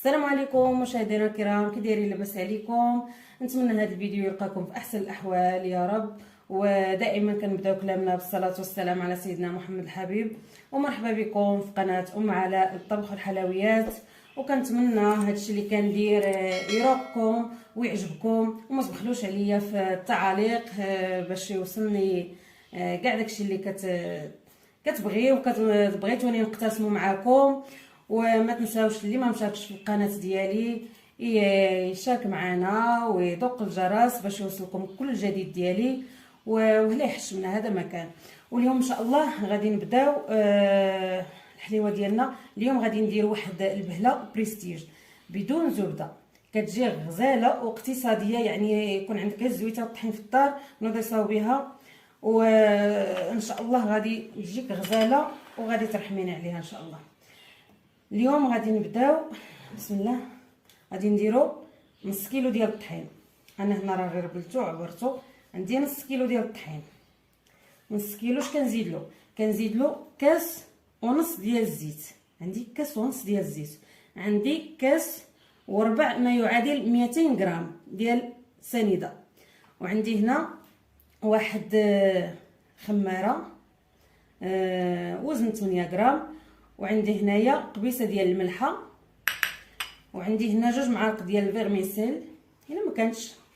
السلام عليكم مشاهدينا الكرام، كي دايرين؟ لاباس عليكم؟ نتمنى هذا الفيديو يلقاكم في احسن الاحوال يا رب. ودائما كنبداو كلامنا بالصلاه والسلام على سيدنا محمد الحبيب. ومرحبا بكم في قناه علاء للطبخ والحلويات. وكنتمنى هادشي اللي كندير يروقكم ويعجبكم، وما تبخلوش عليا في التعاليق باش يوصلني كاع داكشي اللي كتبغيو وكتبغيتوني نقتسمو معاكم. وما تنساوش اللي ما مشاركش في القناه ديالي يشارك معنا ويدق الجرس باش يوصلكم كل جديد ديالي وهلا يحش من هذا مكان. واليوم ان شاء الله غادي نبداو الحليوه ديالنا. اليوم غادي ندير واحد البهله بريستيج بدون زبده، كتجي غزاله واقتصاديه، يعني يكون عندك الزويته والطحين في الدار نضيصاو بها، وان شاء الله غادي تجيك غزاله وغادي ترحميني عليها ان شاء الله. اليوم غادي نبداو بسم الله. غادي نديرو نص كيلو ديال الطحين. انا هنا راه غير بلتو عبرتو. عندي نص كيلو ديال الطحين. نص كيلو اش كنزيد له كاس ونص ديال الزيت. عندي كاس ونص ديال الزيت. عندي كاس وربع ما يعادل 200 غرام ديال سنيده. وعندي هنا واحد خماره وزن 8 غرام. وعندي هنايا قبيصه ديال الملحه. وعندي هنا 2 معالق ديال الفيرميسيل، الا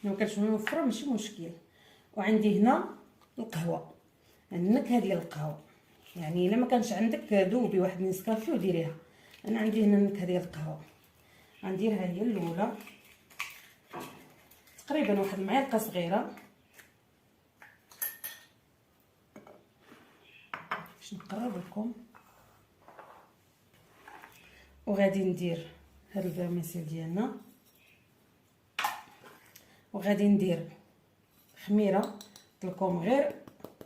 ما كانش موفره ماشي مشكل. وعندي هنا القهوه، النكهه ديال القهوه، يعني الا ما كانش عندك ذوبي واحد نسكافي وديريها. انا عندي هنا النكهه ديال القهوه، غنديرها هي الاولى تقريبا واحد المعلقه صغيره باش نقرب لكم. وغادي ندير هاد الفيرميسيل ديالنا، وغادي ندير خميره قلت لكم غير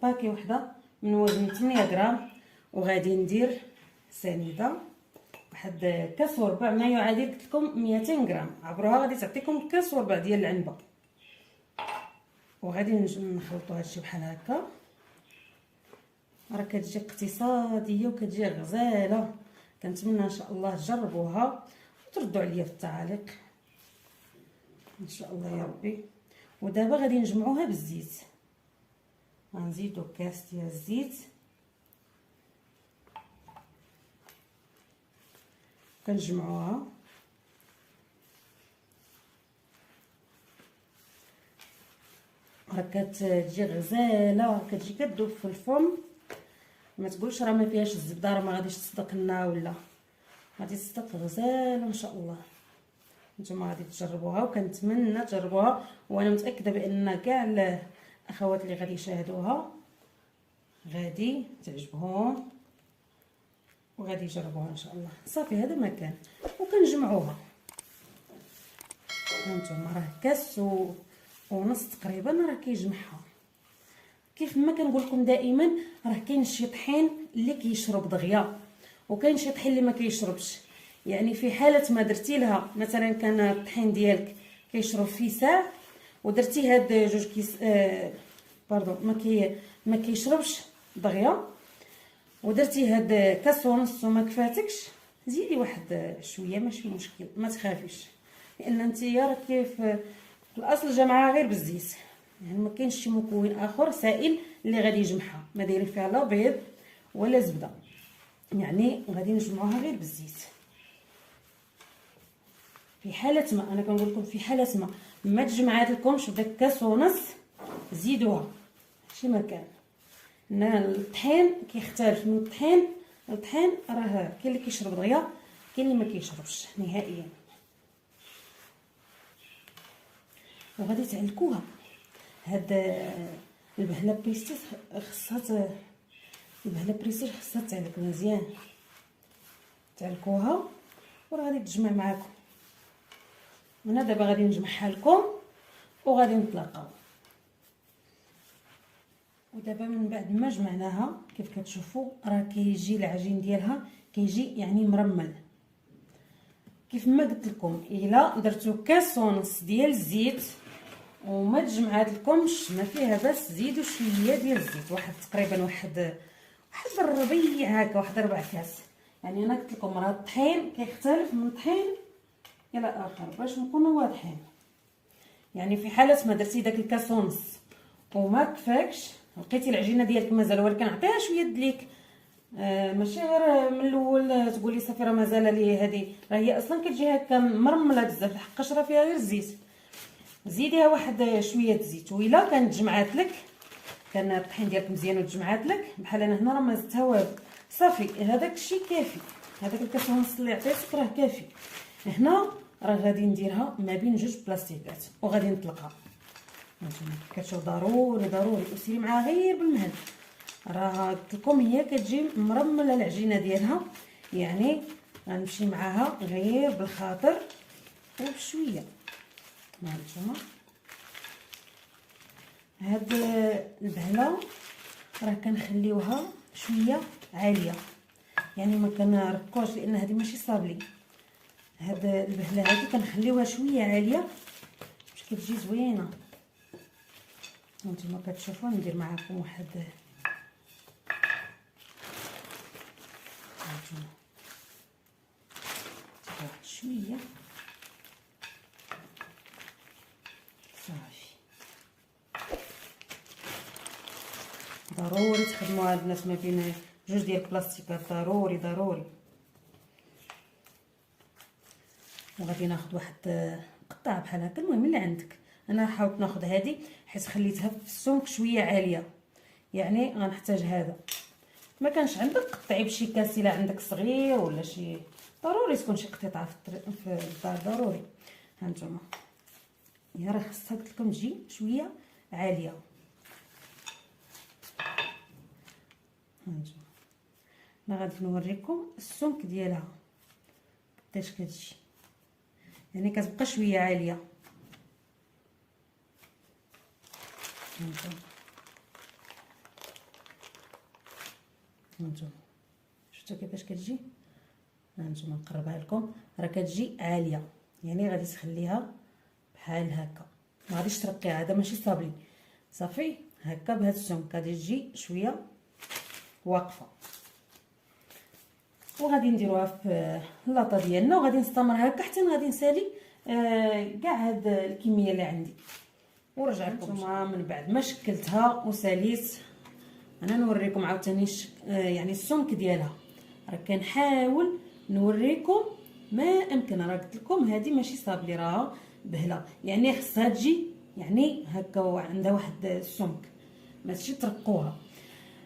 باكي وحده من وزن 8 غرام. وغادي ندير سنيده واحد كاس وربع ما يعادل قلت لكم 200 غرام. عبروها غادي تعطيكم كاس وربع ديال العنبه. وغادي نخلطوا هادشي بحال هكا. راه كتجي اقتصاديه وكتجي غزاله. كنتمنى ان شاء الله تجربوها وتردوا عليا في التعاليق ان شاء الله يا ربي. ودابا غادي نجمعوها بالزيت. غنزيدو كاس ديال الزيت كنجمعوها. راه كتجي غزاله، كتجي كتذوب في الفم. ما تقولش راه ما فيهاش الزبده، راه ما غاديش تصدق لنا، ولا غادي تصدق غزاله ان شاء الله. نتوما غادي تجربوها وكنتمنى تجربوها، وانا متاكده بان كاع الاخوات اللي غادي يشاهدوها غادي تعجبهم وغادي يجربوها ان شاء الله. صافي هذا ما كان. وكنجمعوها هانتوما راه كاس ونص تقريبا راه كيجمعها. كيف ما كنقول لكم دائما، راه كاين شي طحين اللي كيشرب دغيا وكاين شي طحين اللي ما كيشربش. يعني في حاله ما درتي لها مثلا كان الطحين ديالك كيشرب فيه ساع ودرتي هاد 2 كيس باردون ما كيشربش دغيا، ودرتي هاد كاس ونص وما كفاتكش، زيدي واحد شويه ماشي مشكل، ما تخافيش. لان نتيا راه كيف في الاصل جمعها غير بالزيت، يعني ما كاينش شي مكون اخر سائل اللي غادي يجمعها. ما دايرين فيها لا بيض ولا زبده، يعني غادي نجمعوها غير بالزيت. في حاله ما انا كنقول لكم في حاله ما تجمعات لكمش بداك كاس ونص زيدوها شي مكان. ان الطحين كيختلف من الطحين للطحين. راه كاين اللي كيشرب دغيا، كاين اللي ما كيشربش نهائيا. وغادي تعلكوها. هاد البهله بريستيج خصها تعلك مزيان. تعلكوها وراه غادي تجمع معاكم. انا دابا غادي نجمعها لكم وغادي نتلاقاو. ودابا من بعد ما جمعناها كيف كتشوفوا راه كيجي العجين ديالها كيجي يعني مرمل. كيف ما قلت لكم، الا درتو كاس ونص ديال الزيت وما تجمعات لكمش ما فيها باس، زيدوا شويه ديال الزيت، واحد تقريبا واحد الربيع هكا، واحد 4 كاس. يعني انا قلت لكم راه الطحين كيختلف من طحين الى اخر باش نكونوا واضحين. يعني في حاله ما درتي داك الكاس ونص وما كفاكش، لقيتي العجينه ديالك مازال، ولكن عطيها شويه دليك، ماشي غير من الاول تقولي صافي راه مازال لي هذه، راه هي اصلا كتجي هكا مرمله بزاف، لحقاش راه فيها غير الزيت. زيديها واحد شويه زيت، وإلا كانت جمعات لك، كان الطحين ديالك مزيان وتجمعات لك بحال انا هنا راه ما زدتها والو، صافي هذاك الشيء كافي. هذاك الكاس ونص اللي عطيتك راه كافي. هنا راه غادي نديرها ما بين جوج بلاستيكات وغادي نطلقها. هانتوما كتشوف ضروري ضروري وسيري معاها غير بالمهل، راه قلت لكم هي كتجي مرمله العجينه ديالها، يعني غنمشي معاها غير بالخاطر وبشويه. هانتوما هاد البهله راه كنخليوها شويه عاليه، يعني ما كنركوش لان هذه ماشي صابلي. هاد البهله هذه كنخليوها شويه عاليه باش كتجي زوينه. هانتوما كتشوفوا ندير معكم واحد، هانتوما واحد شويه صافي. ضروري تخدموها البنات ما بين جوج ديال البلاستيكات، ضروري ضروري. وغادي ناخذ واحد قطعه بحال هكا، المهم اللي عندك. انا حاولت ناخذ هذه حيت خليتها في السمك شويه عاليه، يعني غنحتاج هذا. ما كانش عندك قطعي بشي كاس، الا عندك صغير ولا شي، ضروري تكون شي قطيطه في الدار ضروري. هانتوما هي راه خصها قلت لكم تجي شويه عاليه. هانتوما انا غادي نوريكم السمك ديالها قداش كتجي، يعني كتبقى شويه عاليه. هانتوما شفتوا كيفاش كتجي؟ هانتوما نقربها لكم، راه كتجي عاليه، يعني غادي تخليها بحال هكا، ما غاديش ترقيها، هذا ماشي صابلي، صافي هكا بهذا السمك غادي تجي شويه واقفه. وغادي نديروها في اللاطه ديالنا، وغادي نستمر هكا حتى غادي نسالي كاع هاد الكميه اللي عندي ونرجع لكم. من بعد ما شكلتها وساليت، انا نوريكم عاوتاني يعني السمك ديالها. راه كنحاول نوريكم ما امكن، راه قلت لكم هذه ماشي صابلي، راه بهله، يعني خصها تجي يعني هكا عندها واحد السمك، ماشي ترقوها.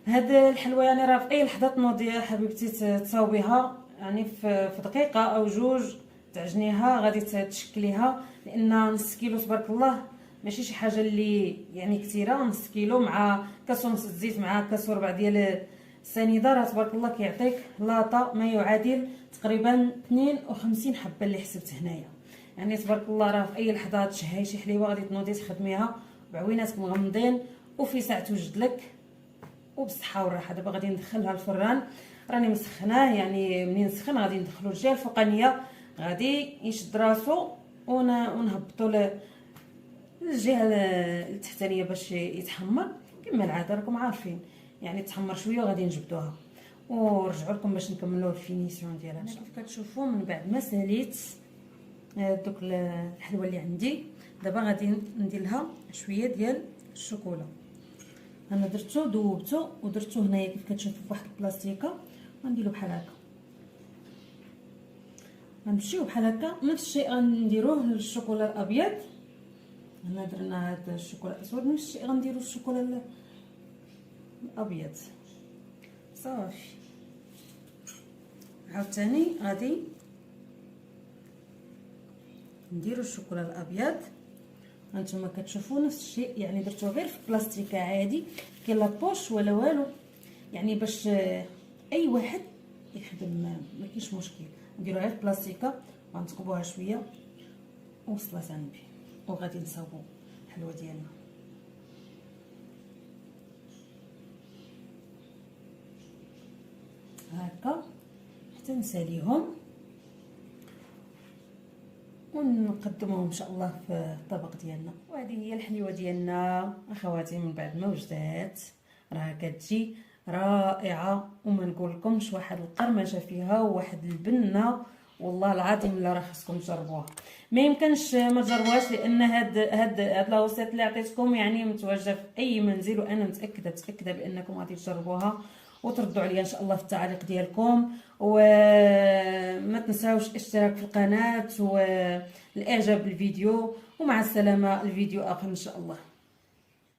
هاد الحلوه يعني راه في اي لحظه تنوضي يا حبيبتي تصاوبيها، يعني في دقيقه او جوج تعجنيها غادي تشكليها، لان نص كيلو تبارك الله ماشي شي حاجه اللي يعني كثيره. نص كيلو مع كاس ونص الزيت مع كاس وربع ديال السنيده راه تبارك الله كيعطيك لاطه ما يعادل تقريبا 52 حبه اللي حسبت هنايا. يعني تبارك الله راه في اي لحظه تشهي شي حليوه غادي تنوضي تخدميها بعويناتك مغمضين وفي ساعه توجد لك وبالصحه والراحه. دابا غادي ندخلها الفران، راني مسخناه، يعني منين سخن غادي ندخلو الجهه الفوقانيه، غادي يشد راسو ونهبطو للجهه التحتانيه باش يتحمر كما العاده، راكم عارفين. يعني تحمر شويه وغادي نجبدوها ونرجعوا لكم باش نكملوا الفينيسيون ديالها. كيف كتشوفوا من بعد ما ساليت دوك الحلوه اللي عندي، دابا غادي ندير لها شويه ديال الشوكولا. انا درتو ذوبتو ودرتو هنايا كيف كتشوفوا في واحد البلاستيكه، غنديرو بحال هكا، غنمشيو بحال هكا نفس الشيء غنديروه للشوكولا الابيض. هنا درنا هذا الشوكولا الاسود، نفس الشيء غنديرو الشوكولا الابيض. صافي عاوتاني غادي نديرو الشوكولا الابيض. هانتوما كتشوفوا نفس الشيء، يعني درتو غير في بلاستيكه عادي، كاين لا بوش ولا والو، يعني باش اي واحد يخدم ما كاينش مشكل. نديرو غير في بلاستيكه غنثقبوها شويه وصلات عندي، وغادي نصاوبو الحلوه ديالنا هكا حتى نساليهم ونقدموهم ان شاء الله في الطبق ديالنا. وهذه هي الحليوه ديالنا اخواتي من بعد ما وجدات، راه كتجي رائعه وما نقول لكمش، واحد القرمشه فيها وواحد البنه والله العظيم لا راه خصكم تجربوها. ما يمكنش ما تجربوهاش، لان هاد لاوسيط اللي عطيتكم يعني متواجده في اي منزل، وانا متاكده بانكم غادي تجربوها وتردوا عليا ان شاء الله في التعاليق ديالكم. وما تنساوش الاشتراك في القناه والاعجاب بالفيديو، ومع السلامه الفيديو اخر ان شاء الله.